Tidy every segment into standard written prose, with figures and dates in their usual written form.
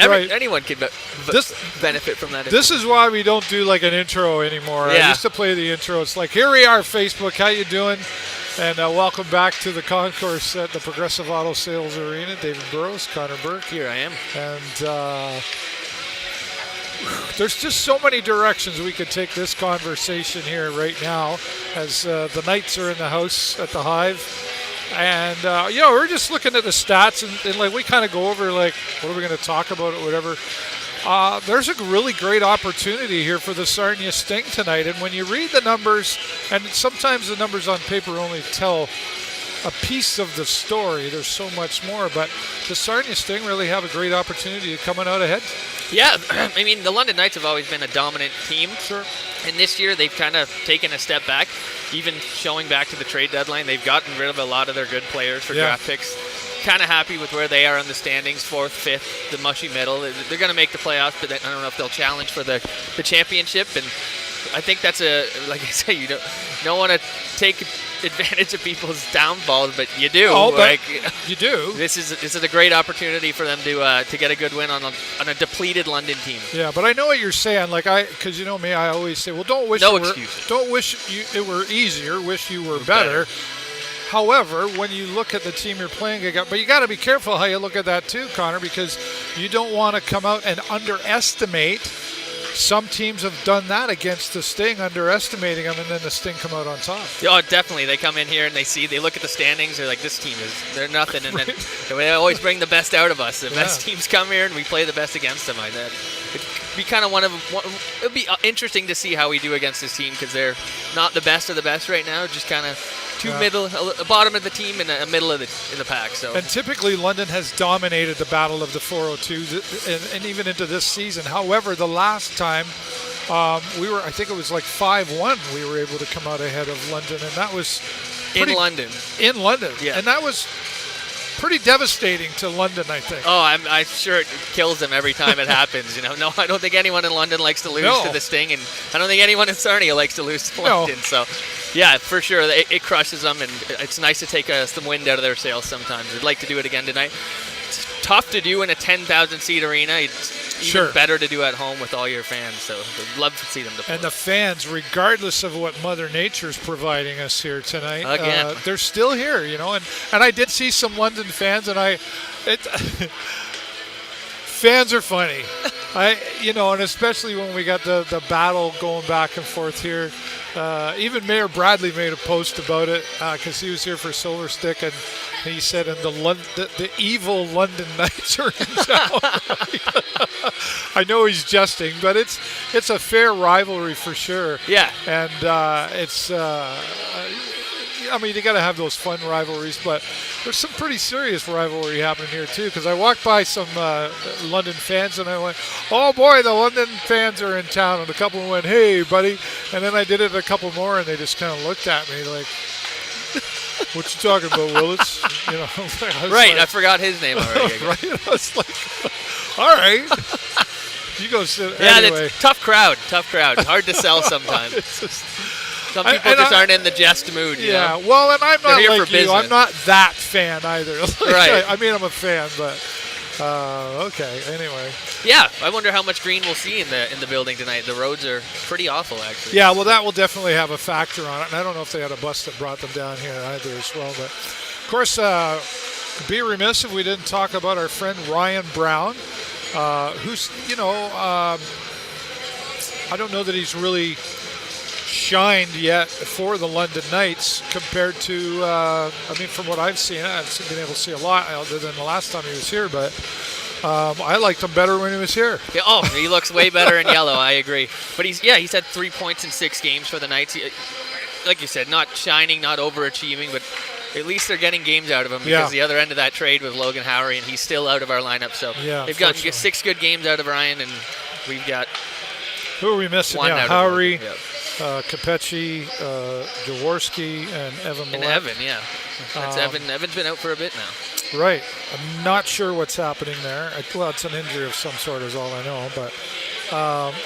Anyone can benefit from that. This is why we don't do like an intro anymore. Yeah. I used to play the intro. It's like, here we are, Facebook. How you doing? And welcome back to the concourse at the Progressive Auto Sales Arena. David Burrows, Connor Burke. Here I am. And there's just so many directions we could take this conversation here right now as the Knights are in the house at the Hive. And, we're just looking at the stats and like we kind of go over like what are we going to talk about or whatever. There's a really great opportunity here for the Sarnia Sting tonight. And when you read the numbers, and sometimes the numbers on paper only tell a piece of the story, there's so much more. But the Sarnia Sting really have a great opportunity of coming out ahead. Yeah, I mean, the London Knights have always been a dominant team. Sure. And this year they've kind of taken a step back, even showing back to the trade deadline. They've gotten rid of a lot of their good players for draft picks. Kind of happy with where they are in the standings, 4th, 5th, the mushy middle. They're going to make the playoffs, but I don't know if they'll challenge for the championship. And I think that's like I say, you don't want to take advantage of people's downfalls, but you do. Oh, but you do. This is a great opportunity for them to get a good win on a depleted London team. Yeah, but I know what you're saying. Like because you know me, I always say, well, don't wish it were easier. Wish you were better. However, when you look at the team you're playing against, but you got to be careful how you look at that too, Connor, because you don't want to come out and underestimate. Some teams have done that against the Sting, underestimating them, and then the Sting come out on top. Oh, definitely. They come in here and they look at the standings. They're like, this team they're nothing. And then they always bring the best out of us. The best teams come here and we play the best against them. It'd be kind of it'd be interesting to see how we do against this team because they're not the best of the best right now. Just kind of middle, a bottom of the team and a middle of the pack. So. And typically London has dominated the battle of the 402 and even into this season. However, the last time I think it was like 5-1 we were able to come out ahead of London, and that was in London. In London. Yeah. And that was pretty devastating to London, I think. Oh, I'm sure it kills them every time it happens. No, I don't think anyone in London likes to lose to the Sting, and I don't think anyone in Sarnia likes to lose to London. So, yeah, for sure, it crushes them, and it's nice to take some wind out of their sails sometimes. I'd like to do it again tonight. It's tough to do in a 10,000-seat arena. It's even better to do at home with all your fans. So I'd love to see them to play. And the fans, regardless of what Mother Nature's providing us here tonight, they're still here, And I did see some London fans, and fans are funny. And especially when we got the battle going back and forth here. Even Mayor Bradley made a post about it because he was here for Silver Stick, and he said, "And the evil London Knights are in town." I know he's jesting, but it's a fair rivalry for sure. Yeah, and it's. You got to have those fun rivalries, but there's some pretty serious rivalry happening here too. Because I walked by some London fans and I went, "Oh boy, the London fans are in town!" And a couple went, "Hey, buddy!" And then I did it a couple more, and they just kind of looked at me like, "What you talking about, Willis?" Right. I forgot his name already. Right. I was like, "All right." You go sit. Yeah, anyway. It's tough crowd. Hard to sell sometimes. Some people just aren't in the jest mood. Yeah, well, and I'm not like you. I'm not that fan either. Right. I'm a fan, but okay. Anyway. Yeah, I wonder how much green we'll see in the building tonight. The roads are pretty awful, actually. Yeah, well, that will definitely have a factor on it. And I don't know if they had a bus that brought them down here either as well. But of course, be remiss if we didn't talk about our friend Ryan Brown, who's I don't know that he's really shined yet for the London Knights compared to, from what I've seen, I haven't been able to see a lot other than the last time he was here, but I liked him better when he was here. Yeah, he looks way better in yellow, I agree. But he's had 3 points in 6 games for the Knights. Like you said, not shining, not overachieving, but at least they're getting games out of him because the other end of that trade with Logan Howery, and he's still out of our lineup. So they've gotten 6 good games out of Ryan, and we've got who are we missing? Howery. Capecci, Jaworski, and Evan Millett. And Evan, yeah. That's Evan. Evan's been out for a bit now. Right. I'm not sure what's happening there. Well, it's an injury of some sort is all I know. But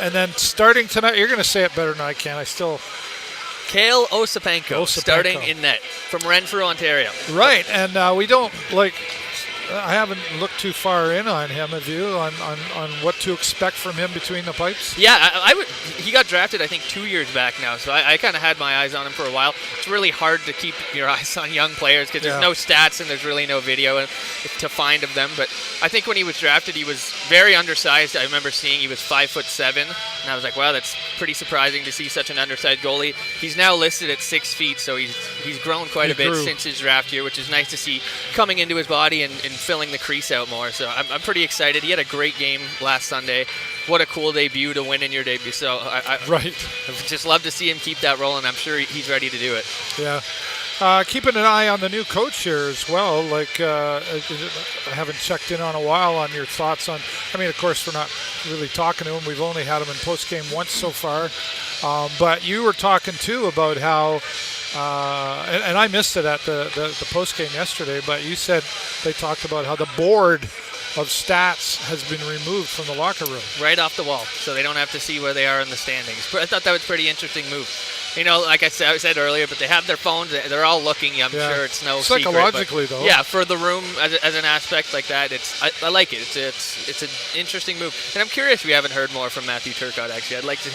and then starting tonight, you're going to say it better than I can. Kale Osipenko starting in net from Renfrew, Ontario. Right. And we don't, I haven't looked too far in on him. Have you on what to expect from him between the pipes? Yeah, I would. He got drafted, I think, 2 years back now, so I kind of had my eyes on him for a while. It's really hard to keep your eyes on young players because there's no stats and there's really no video to find of them. But I think when he was drafted, he was very undersized. I remember seeing he was 5'7", and I was like, wow, that's pretty surprising to see such an undersized goalie. He's now listed at 6 feet, so he's grown quite a bit since his draft year, which is nice to see coming into his body and filling the crease out more. So I'm pretty excited. He had a great game last Sunday. What a cool debut to win in your debut. So I just love to see him keep that rolling. I'm sure he's ready to do it. Yeah. Keeping an eye on the new coach here as well. Like, I haven't checked in on a while on your thoughts on. I mean, of course, we're not really talking to him. We've only had him in post-game once so far. But you were talking, too, about how, and I missed it at the post-game yesterday, but you said they talked about how the board of stats has been removed from the locker room. Right off the wall, so they don't have to see where they are in the standings. But I thought that was a pretty interesting move. You know, like I said earlier, but they have their phones. They're all looking. I'm sure it's no secret. Psychologically, though. Yeah, for the room as an aspect like that, I like it. It's an interesting move. And I'm curious we haven't heard more from Matthew Turcotte, actually. I'd like to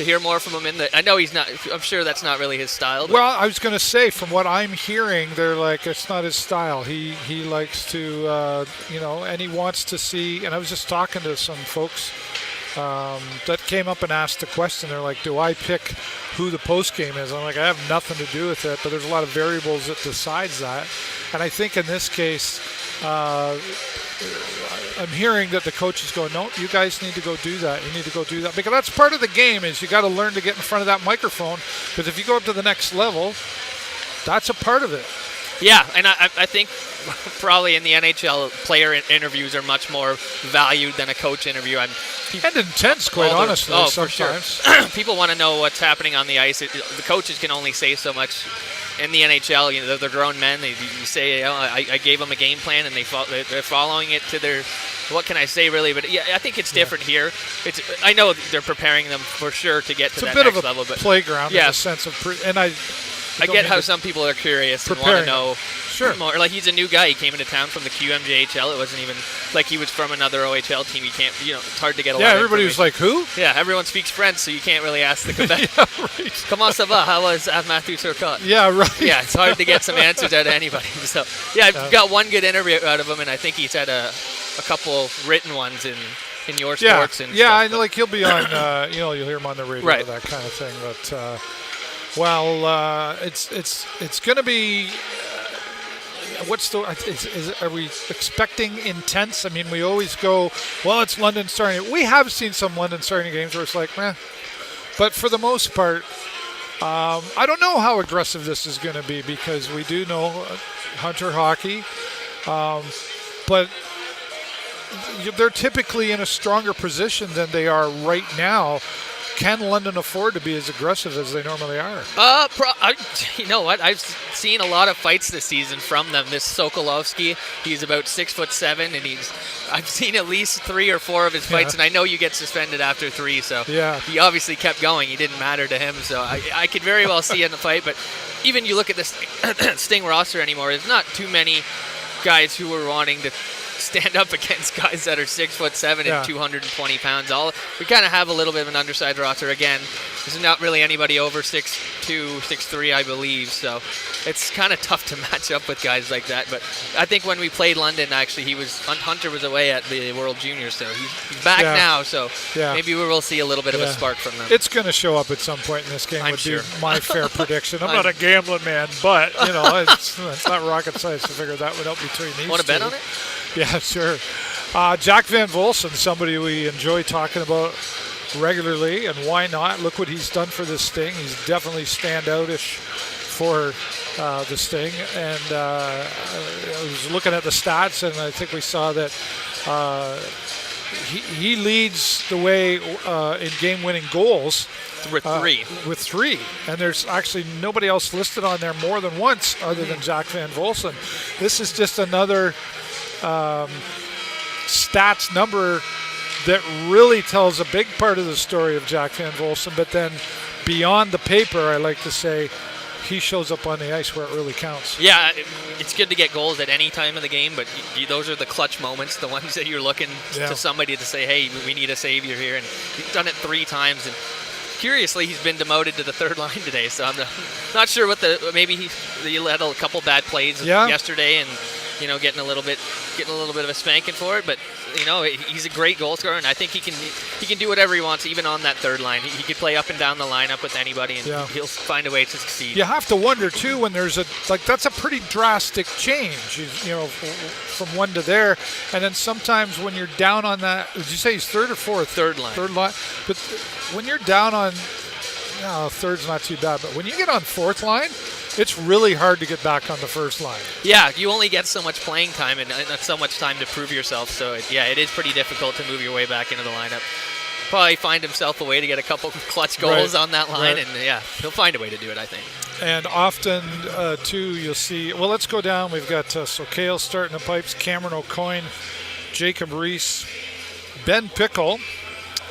hear more from him. I know he's not. I'm sure that's not really his style. Well, I was going to say, from what I'm hearing, they're like, it's not his style. He likes to, and he wants to see. And I was just talking to some folks that came up and asked the question. They're like, do I pick who the post game is? I'm like, I have nothing to do with it, but there's a lot of variables that decides that. And I think in this case, I'm hearing that the coach is going, no, you guys need to go do that. You need to go do that. Because that's part of the game, is you got to learn to get in front of that microphone. Because if you go up to the next level, that's a part of it. Yeah, and I think probably in the NHL, player interviews are much more valued than a coach interview. And intense, quite honestly, sometimes. For sure. People want to know what's happening on the ice. The coaches can only say so much. In the NHL, you know, they're grown men. You say, I gave them a game plan, and they're following it to their. What can I say, really? But yeah, I think it's different here. I know they're preparing them for sure to get to that next level. It's a bit of a playground in the sense of, I get how some people are curious and want to know more. Like, he's a new guy. He came into town from the QMJHL. It wasn't even like he was from another OHL team. You can't, it's hard to get a lot of everybody was like, who? Yeah, everyone speaks French, so you can't really ask the Quebec. Yeah, right. Comment ça va? How was Matthew Turcotte? Yeah, right. Yeah, it's hard to get some answers out of anybody. So, I've got one good interview out of him, and I think he's had a couple written ones in your sports. And stuff, and like he'll be on, you'll hear him on the radio, that kind of thing. But, it's going to be. Are we expecting intense? I mean, we always go, well, it's London Sarnia. We have seen some London Sarnia games where it's like, meh. But for the most part, I don't know how aggressive this is going to be, because we do know Hunter hockey, but they're typically in a stronger position than they are right now. Can London afford to be as aggressive as they normally are? You know what? I've seen a lot of fights this season from them. This Sokolovsky, he's about 6'7", and I've seen at least 3 or 4 of his fights, and I know you get suspended after 3, so he obviously kept going. He didn't matter to him, so I could very well see in the fight. But even you look at this Sting roster anymore, there's not too many guys who are wanting to stand up against guys that are 6'7" and 220 pounds. We kind of have a little bit of an undersized roster. Again, there's not really anybody over 6'2", 6'3", I believe. So it's kind of tough to match up with guys like that. But I think when we played London, actually, Hunter was away at the World Juniors, so he's back now. So maybe we will see a little bit of a spark from them. It's going to show up at some point in this game. Would be my fair prediction. I'm not a gambling man, but it's not rocket science to figure that one out between these two. Want to bet on it? Yeah, sure. Jack Van Volsen, somebody we enjoy talking about regularly, and why not? Look what he's done for the Sting. He's definitely standout-ish for the Sting. And I was looking at the stats, and I think we saw that he leads the way in game-winning goals. With 3. With 3. And there's actually nobody else listed on there more than once other than Jack Van Volsen. This is just another stats number that really tells a big part of the story of Jack Van Volsen. But then beyond the paper, I like to say, he shows up on the ice where it really counts. Yeah, it's good to get goals at any time of the game, but those are the clutch moments, the ones that you're looking to somebody to say, hey, we need a savior here. And he's done it 3 times. And curiously, he's been demoted to the third line today, so I'm not sure what maybe he had a couple bad plays yesterday and getting a little bit of a spanking for it, but he's a great goal scorer, and I think he can do whatever he wants, even on that third line. He could play up and down the lineup with anybody, and he'll find a way to succeed. You have to wonder too when there's that's a pretty drastic change, from one to there, and then sometimes when you're down on that, did you say he's third or fourth? Third line. Third line, but when you're down on, third's not too bad, but when you get on fourth line, it's really hard to get back on the first line. Yeah, you only get so much playing time and not so much time to prove yourself. So, it is pretty difficult to move your way back into the lineup. Probably find himself a way to get a couple clutch goals on that line, and he'll find a way to do it, I think. And often, too, you'll see, well, let's go down. We've got Sokale starting the pipes, Cameron O'Coin, Jacob Reese, Ben Pickle,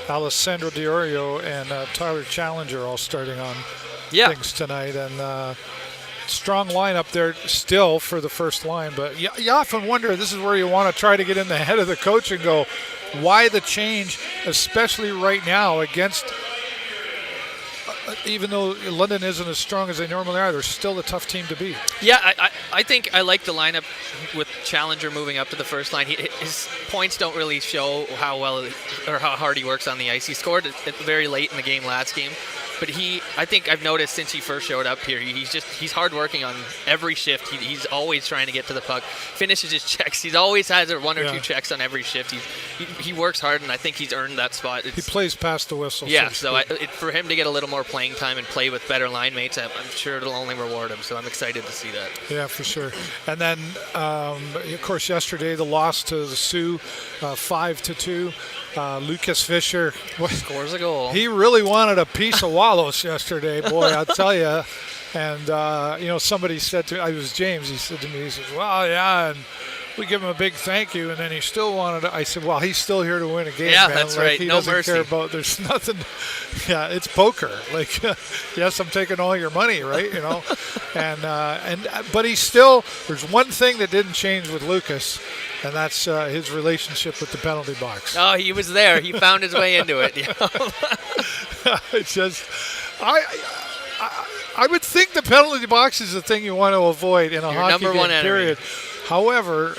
Alessandro Diorio, and Tyler Challenger all starting on things tonight. And strong lineup there still for the first line, but you often wonder, this is where you want to try to get in the head of the coach and go, why the change, especially right now against, even though London isn't as strong as they normally are, they're still a tough team to beat. Yeah, I think I like the lineup with Challenger moving up to the first line. His points don't really show how well or how hard he works on the ice. He scored very late in the game last game. But I think I've noticed since he first showed up here, he's hardworking on every shift. He's always trying to get to the puck, finishes his checks. He always has 1 or 2 checks on every shift. He works hard, and I think he's earned that spot. He plays past the whistle. Yeah, so for him to get a little more playing time and play with better line mates, I'm sure it'll only reward him. So I'm excited to see that. Yeah, for sure. And then, of course, yesterday the loss to the Sioux, 5-2. Lucas Fisher scores a goal. He really wanted a piece of Wallace yesterday, boy, I'll tell you. And, somebody said to me, it was James, he said to me, he says, well, yeah, and we give him a big thank you, and then he still wanted to. I said, well, he's still here to win a game, man. That's right. He no doesn't mercy. care about, there's nothing. Yeah, it's poker. Like, yes, I'm taking all your money, right? But he's still, there's one thing that didn't change with Lucas, and that's his relationship with the penalty box. Oh, he was there. He found his way into it. It's just, I would think the penalty box is the thing you want to avoid in a hockey game, period. However,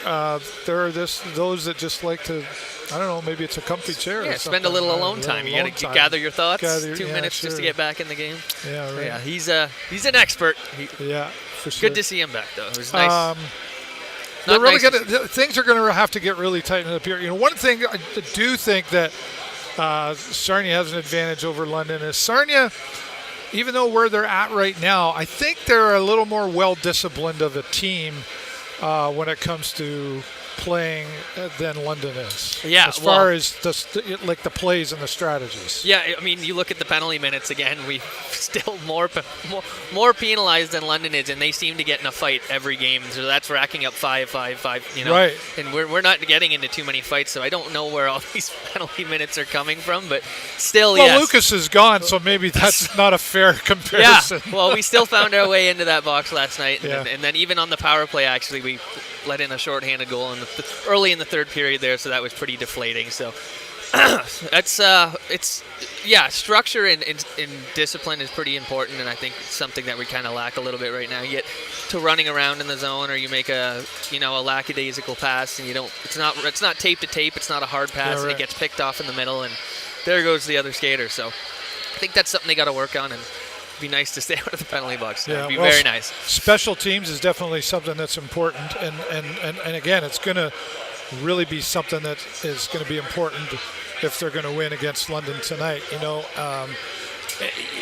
there are those that just like to, I don't know, maybe it's a comfy chair. Yeah, spend a little alone time. You got to gather your thoughts. 2 minutes just to get back in the game. Yeah, right. Yeah, he's an expert. For sure. Good to see him back, though. It was nice. Things are going to have to get really tight in the period. One thing I do think that Sarnia has an advantage over London is Sarnia, even though where they're at right now, I think they're a little more well-disciplined of a team when it comes to playing than London is. Yeah, as far as the plays and the strategies. Yeah, I mean, you look at the penalty minutes again. We still more penalized than London is, and they seem to get in a fight every game. So that's racking up 5. Right. And we're not getting into too many fights. So I don't know where all these penalty minutes are coming from, but still, well, Lucas is gone, so maybe that's not a fair comparison. Yeah. Well, we still found our way into that box last night, and then even on the power play, actually, we let in a shorthanded goal early in the third period there, so that was pretty deflating. So structure and discipline is pretty important, and I think it's something that we kind of lack a little bit right now. You get to running around in the zone, or you make a lackadaisical pass, and it's not tape to tape, it's not a hard pass, and it gets picked off in the middle, and there goes the other skater. So I think that's something they got to work on, and be nice to stay out of the penalty box. It'd be very nice. Special teams is definitely something that's important, and again, it's going to really be something that is going to be important if they're going to win against London tonight.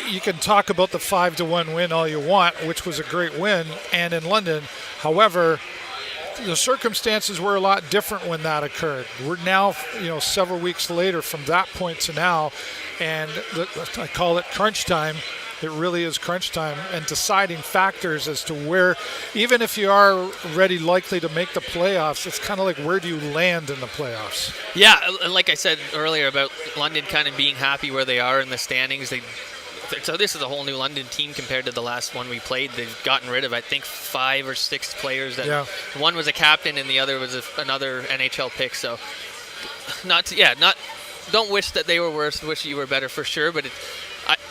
You can talk about the 5-1 win all you want, which was a great win, and in London. However, the circumstances were a lot different when that occurred. We're now, several weeks later from that point to now, and I call it crunch time. It really is crunch time, and deciding factors as to where, even if you are likely to make the playoffs, it's kind of like, where do you land in the playoffs? Yeah, like I said earlier about London kind of being happy where they are in the standings, they So this is a whole new London team compared to the last one we played. They've gotten rid of, I think, 5 or 6 players. One was a captain and the other was another NHL pick. So don't wish that they were worse. Wish you were better for sure. But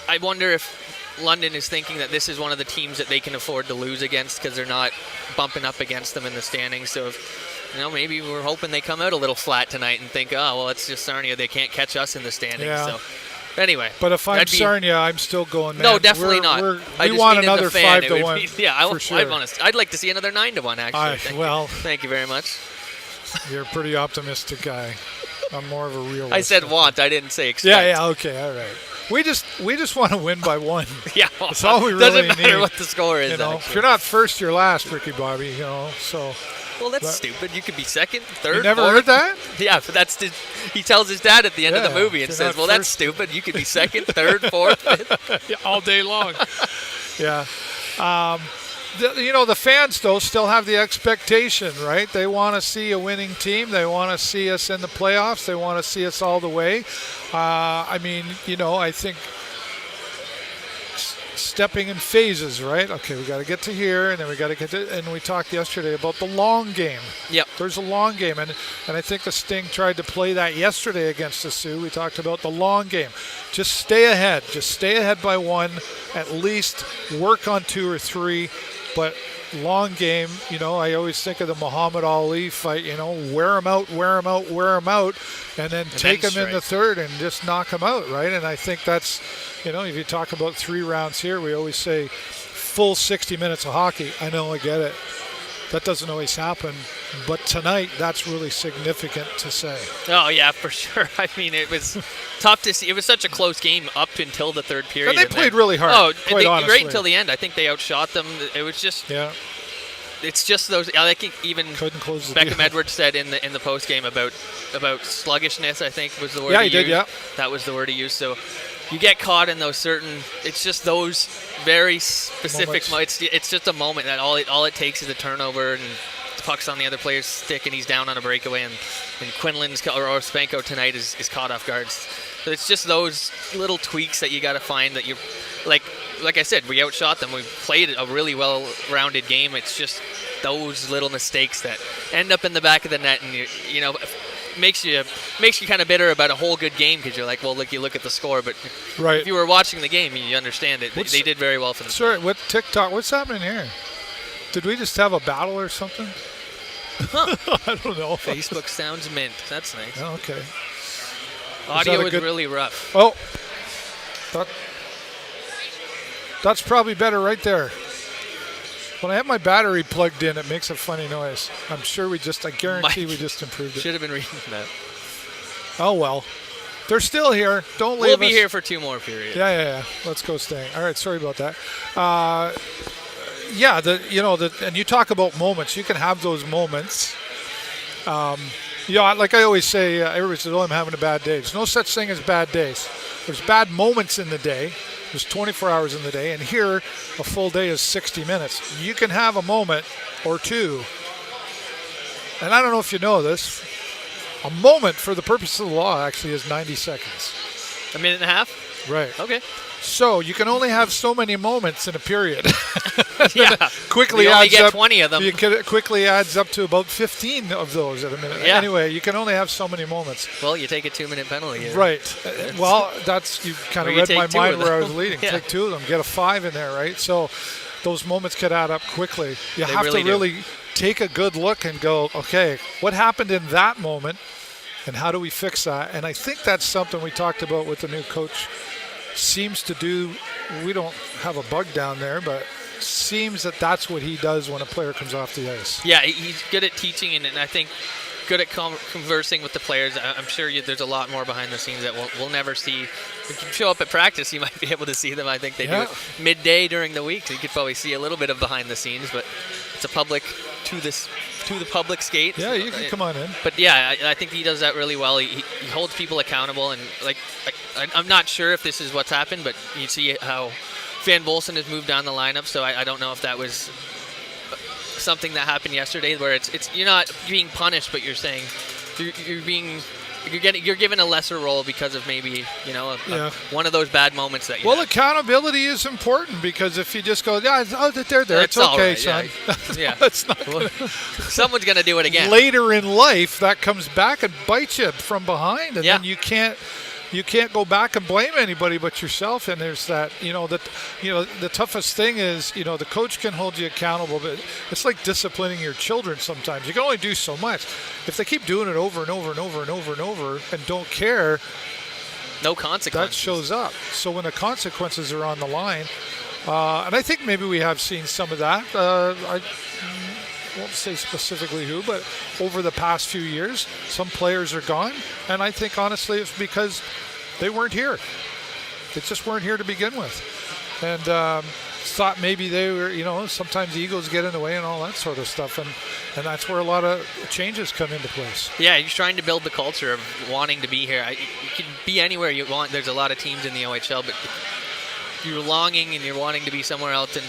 I wonder if London is thinking that this is one of the teams that they can afford to lose against because they're not bumping up against them in the standings. So maybe we're hoping they come out a little flat tonight and think, oh, well, it's just Sarnia. They can't catch us in the standings. Yeah. So anyway. But if I'm Sarnia, I'm still going, man. No, definitely not. We want another 5-1. Yeah, for sure. I'd like to see another 9-1, actually. Thank you very much. You're a pretty optimistic guy. I'm more of a realist. I said want. I didn't say expect. Yeah, okay, all right. We just want to win by 1. Yeah, that's all we really need. Doesn't matter what the score is. If you're not first, you're last, Ricky Bobby. So. Well, that's stupid. You could be second, third. You never fourth. heard that? Yeah, but he tells his dad at the end of the movie and says, "Well, that's stupid. You could be second, third, fourth, fifth." Yeah, all day long. Yeah. The fans, though, still have the expectation, right? They want to see a winning team. They want to see us in the playoffs. They want to see us all the way. I think stepping in phases, right? Okay, we got to get to here, and then we got to get to, and we talked yesterday about the long game. Yep. There's a long game, and I think the Sting tried to play that yesterday against the Sioux. We talked about the long game. Just stay ahead. Just stay ahead by 1, at least work on 2 or 3, but long game, I always think of the Muhammad Ali fight, wear him out, and then take him in the third and just knock him out, right? And I think that's, if you talk about 3 rounds here, we always say full 60 minutes of hockey. I know, I get it. That doesn't always happen. But tonight, that's really significant to say. Oh, yeah, for sure. I mean, it was tough to see. It was such a close game up until the third period. And they played really hard, quite honestly. Right until the end. I think they outshot them. It was just... Yeah. It's just those. I think even Beckham Edwards said in the post game about sluggishness. I think was the word. Yeah, he did. Yeah, that was the word he used. So you get caught in those certain. It's just those very specific. It's just a moment that all it takes is a turnover and the puck's on the other player's stick and he's down on a breakaway and Quinlan's or Spanko tonight is caught off guard. So it's just those little tweaks that you got to find that you're like I said, we outshot them. We played a really well-rounded game. It's just those little mistakes that end up in the back of the net, and makes you kind of bitter about a whole good game because you're like, well, you look at the score, but if you were watching the game, you understand it. They did very well for them. Sorry, what TikTok? What's happening here? Did we just have a battle or something? Huh. I don't know. Facebook sounds mint. That's nice. Oh, okay. Audio is really rough. Oh, that's probably better right there. When I have my battery plugged in, it makes a funny noise. I'm sure I guarantee we just improved it. Should have been reading that. Oh, well. They're still here. Don't leave us. We'll be here for 2 more periods. Yeah. Let's go Sting. All right, sorry about that. And you talk about moments. You can have those moments. Like I always say, everybody says, I'm having a bad day. There's no such thing as bad days. There's bad moments in the day. There's 24 hours in the day, and here a full day is 60 minutes. You can have a moment or 2, and I don't know if you know this, a moment for the purpose of the law actually is 90 seconds. A minute and a half? Right. Okay. So you can only have so many moments in a period. Yeah. Quickly you only get up, 20 of them. It quickly adds up to about 15 of those at a minute. Yeah. Anyway, you can only have so many moments. Well, you take a 2-minute penalty. Here. Right. Well, you kind of read my mind where I was leading. Yeah. Take 2 of them. Get a 5 in there, right? So those moments could add up quickly. You have to really take a good look and go, okay, what happened in that moment and how do we fix that? And I think that's something we talked about with the new coach. Seems to do, we don't have a bug down there, but seems that's what he does when a player comes off the ice. Yeah, he's good at teaching and I think good at conversing with the players. I'm sure there's a lot more behind the scenes that we'll never see. If you show up at practice, you might be able to see them. I think they do it midday during the week, so you could probably see a little bit of behind the scenes, but it's a public to the public skate. Yeah, you can come on in. But yeah, I think he does that really well. He holds people accountable, and I'm not sure if this is what's happened, but you see how Van Bolsen has moved down the lineup, so I don't know if that was something that happened yesterday where it's you're not being punished, but you're saying you're you're given a lesser role because of maybe one of those bad moments that you. Well, had. accountability is important because if you just go, they're there, it's okay, right, son. Yeah. It's not gonna, someone's gonna do it again. Later in life, that comes back and bites you from behind, and then you can't go back and blame anybody but yourself. And there's that, the toughest thing is, the coach can hold you accountable, but it's like disciplining your children sometimes. You can only do so much. If they keep doing it over and over and over and over and over and don't care, no consequences. that shows up. So when the consequences are on the line, and I think maybe we have seen some of that. I won't say specifically who, but over the past few years, some players are gone, and I think honestly it's because they weren't here. They just weren't here to begin with, and thought maybe they were, sometimes egos get in the way and all that sort of stuff, and that's where a lot of changes come into place. Yeah, you're trying to build the culture of wanting to be here. You can be anywhere you want. There's a lot of teams in the OHL, but you're longing and you're wanting to be somewhere else, and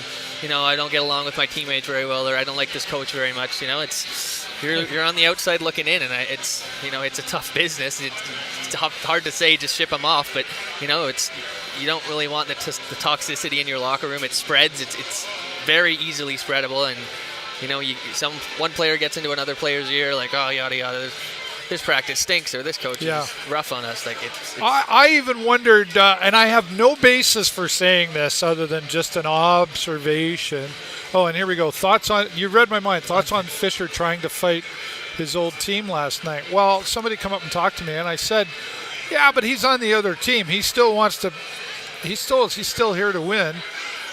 I don't get along with my teammates very well, or I don't like this coach very much. It's you're on the outside looking in, and it's a tough business. It's hard to say just ship them off, but it's you don't really want the toxicity in your locker room. It spreads. It's very easily spreadable, and one player gets into another player's ear like, oh, yada yada. This practice stinks, or this coach is rough on us. Like it's I even wondered, and I have no basis for saying this other than just an observation. Oh, and here we go. You read my mind. Thoughts on Fisher trying to fight his old team last night. Well, somebody come up and talked to me, and I said, yeah, but he's on the other team. He still wants to. He's still here to win.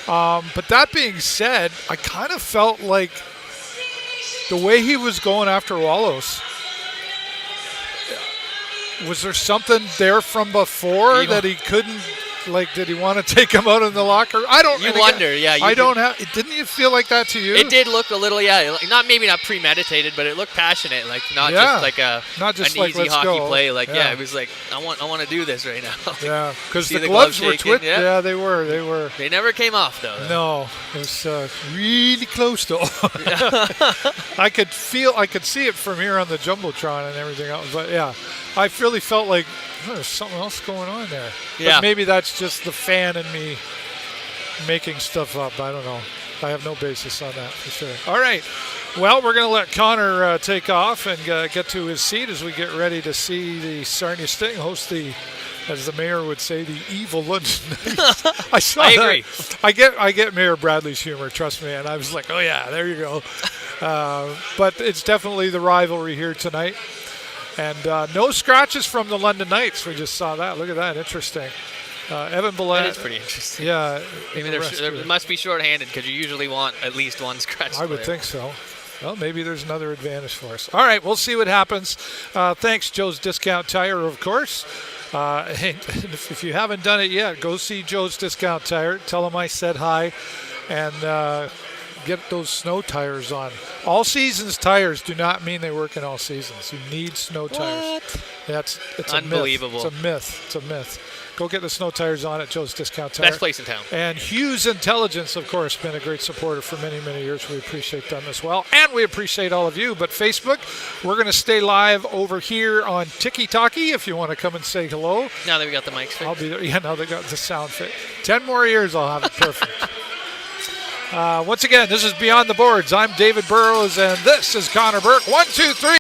But that being said, I kind of felt like the way he was going after Wallows. Was there something there from before that he couldn't, did he want to take him out in the locker? I don't. You wonder, yeah. Didn't you feel like that to you? It did look a little, maybe not premeditated, but it looked passionate, not just an easy hockey play. It was like I want to do this right now. Yeah, because the gloves were twitching. Yeah, they were. They never came off though. No, it was really close though. I could see it from here on the jumbotron and everything else. But yeah, I really felt like there's something else going on there. Yeah. But maybe that's just the fan in me making stuff up. I don't know. I have no basis on that for sure. All right. Well, we're going to let Connor take off and get to his seat as we get ready to see the Sarnia Sting host as the mayor would say, the evil London Knights. I agree. I get Mayor Bradley's humor, trust me, and I was like, oh yeah, there you go. But it's definitely the rivalry here tonight. And no scratches from the London Knights. We just saw that. Look at that. Interesting. Evan Billette. That is pretty interesting. Yeah. Maybe they must be short-handed because you usually want at least one scratch. I would think so. Well, maybe there's another advantage for us. All right, we'll see what happens. Thanks, Joe's Discount Tire, of course. If you haven't done it yet, go see Joe's Discount Tire. Tell them I said hi. And get those snow tires on. All seasons tires do not mean they work in all seasons. You need snow tires. It's unbelievable. A myth. It's a myth. Go get the snow tires on at Joe's Discount Tire. Best place in town. And Hughes Intelligence, of course, been a great supporter for many, many years. We appreciate them as well. And we appreciate all of you. But Facebook, we're going to stay live over here on Tiki Talkie if you want to come and say hello. Now that we got the mics fixed. I'll be there. Yeah, now they got the sound fit. 10 more years, I'll have it perfect. Once again, this is Beyond the Boards. I'm David Burrows, and this is Connor Burke. 1, 2, 3.